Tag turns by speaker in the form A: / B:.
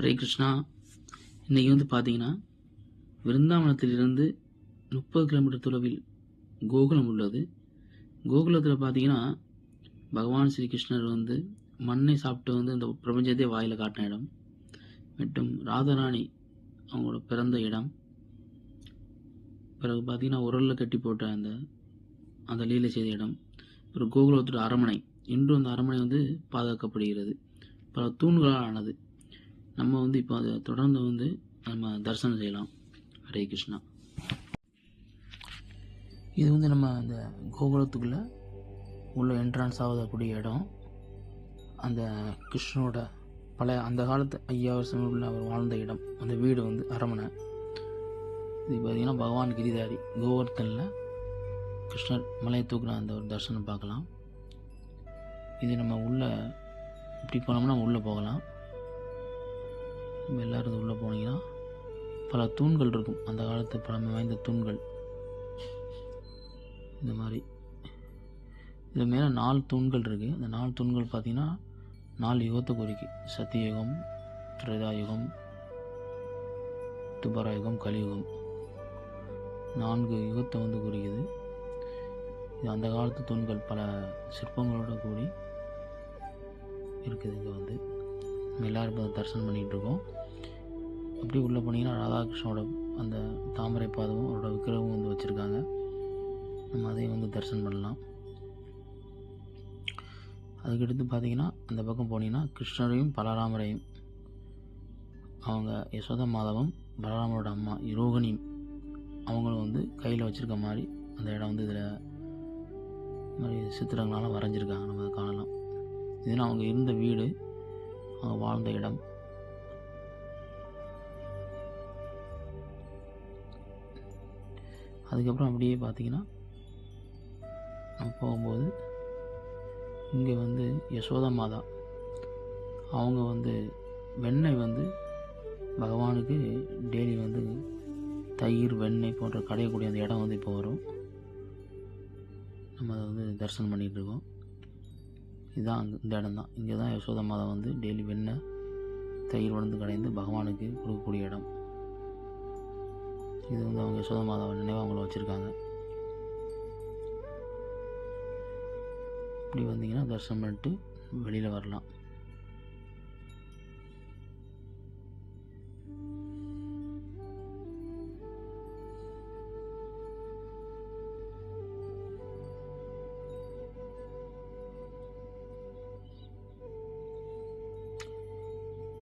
A: ஹரே கிருஷ்ணா. இன்றைக்கி பார்த்தீங்கன்னா, விருந்தாவனத்திலிருந்து 30 கிலோமீட்டர் தொலைவில் கோகுலம் உள்ளது. கோகுலத்தில் பார்த்தீங்கன்னா, பகவான் ஸ்ரீகிருஷ்ணர் மண்ணை சாப்பிட்டு இந்த பிரபஞ்சத்தையே வாயில் காட்டின இடம். மற்றும் ராதாராணி அவங்களோட பிறந்த இடம். பிறகு பார்த்தீங்கன்னா, உரலில் கட்டி போட்ட அந்த லீலை செய்த இடம். பிறகு கோகுலத்தோட அரண்மனை. இன்று அந்த அரண்மனை பாதுகாக்கப்படுகிறது. பல தூண்களால் ஆனது. நம்ம இப்போ அதை தொடர்ந்து நம்ம தரிசனம் செய்யலாம். ஹரே கிருஷ்ணா. இது நம்ம அந்த கோகுலத்துக்குள்ளே உள்ள என்ட்ரான்ஸ் ஆகக்கூடிய இடம். அந்த கிருஷ்ணனோட பழைய அந்த காலத்து 5000 வருஷம் உள்ள அவர் வாழ்ந்த இடம். அந்த வீடு அரண்மனை. இது பார்த்திங்கன்னா பகவான் கிரிதாரி கோவர்த்தனில் கிருஷ்ணர் மலையை தூக்குன அந்த ஒரு தரிசனம் பார்க்கலாம். இது நம்ம உள்ளே இப்படி போனோம்னா நம்ம உள்ளே போகலாம். நம்ம எல்லோரும் உள்ளே போனீங்கன்னா பல தூண்கள் இருக்கும். அந்த காலத்து பழமை வாய்ந்த தூண்கள் இந்த மாதிரி. இதில் மேலே 4 தூண்கள் இருக்குது. அந்த 4 தூண்கள் பார்த்திங்கன்னா 4 யுகத்தை குறிக்கு. சத்தியுகம், திரேதாயுகம், துபராயுகம், கலியுகம். 4 யுகத்தை குறிக்குது. இது அந்த காலத்து தூண்கள் பல சிற்பங்களோட கூடி இருக்குது. இங்கே நம்ம எல்லோரும் இப்போ தரிசனம் பண்ணிகிட்ருக்கோம். அப்படி உள்ளே போனீங்கன்னா ராதாகிருஷ்ணனோட அந்த தாமரை பாதமும் அவரோட விக்கிரகமும் வச்சுருக்காங்க. நம்ம அதையும் தரிசனம் பண்ணலாம். அதுக்கடுத்து பார்த்திங்கன்னா அந்த பக்கம் போனீங்கன்னா கிருஷ்ணரையும் பலராமரையும் அவங்க யசோதா மாதவம் பலராமரோட அம்மா ரோகிணியும் அவங்களும் கையில் வச்சுருக்க மாதிரி அந்த இடம் இதில் மாதிரி சித்திரங்களால் வரைஞ்சிருக்காங்க. நம்ம அதை காணலாம். இதெல்லாம் அவங்க இருந்த வீடு, அவங்க வாழ்ந்த இடம். அதுக்கப்புறம் அப்படியே பார்த்திங்கன்னா நம்ம போகும்போது இங்கே யசோதா மாதா அவங்க வெண்ணெய் பகவானுக்கு டெய்லி தயிர் வெண்ணெய் போன்ற கடையக்கூடிய அந்த இடம் இப்போ வரும். நம்ம அதை தரிசனம் பண்ணிகிட்ருக்கோம். இதுதான் இந்த இடம் தான். இங்கே தான் யசோதா மாதா டெய்லி வெண்ணெய் தயிர் கடைந்து பகவானுக்கு கொடுக்கக்கூடிய இடம். இது அவங்க யசோதா மாதாவை நினைவாக அவங்கள வச்சுருக்காங்க. இப்படி தரிசனம் பண்ணிட்டு வெளியில் வரலாம்.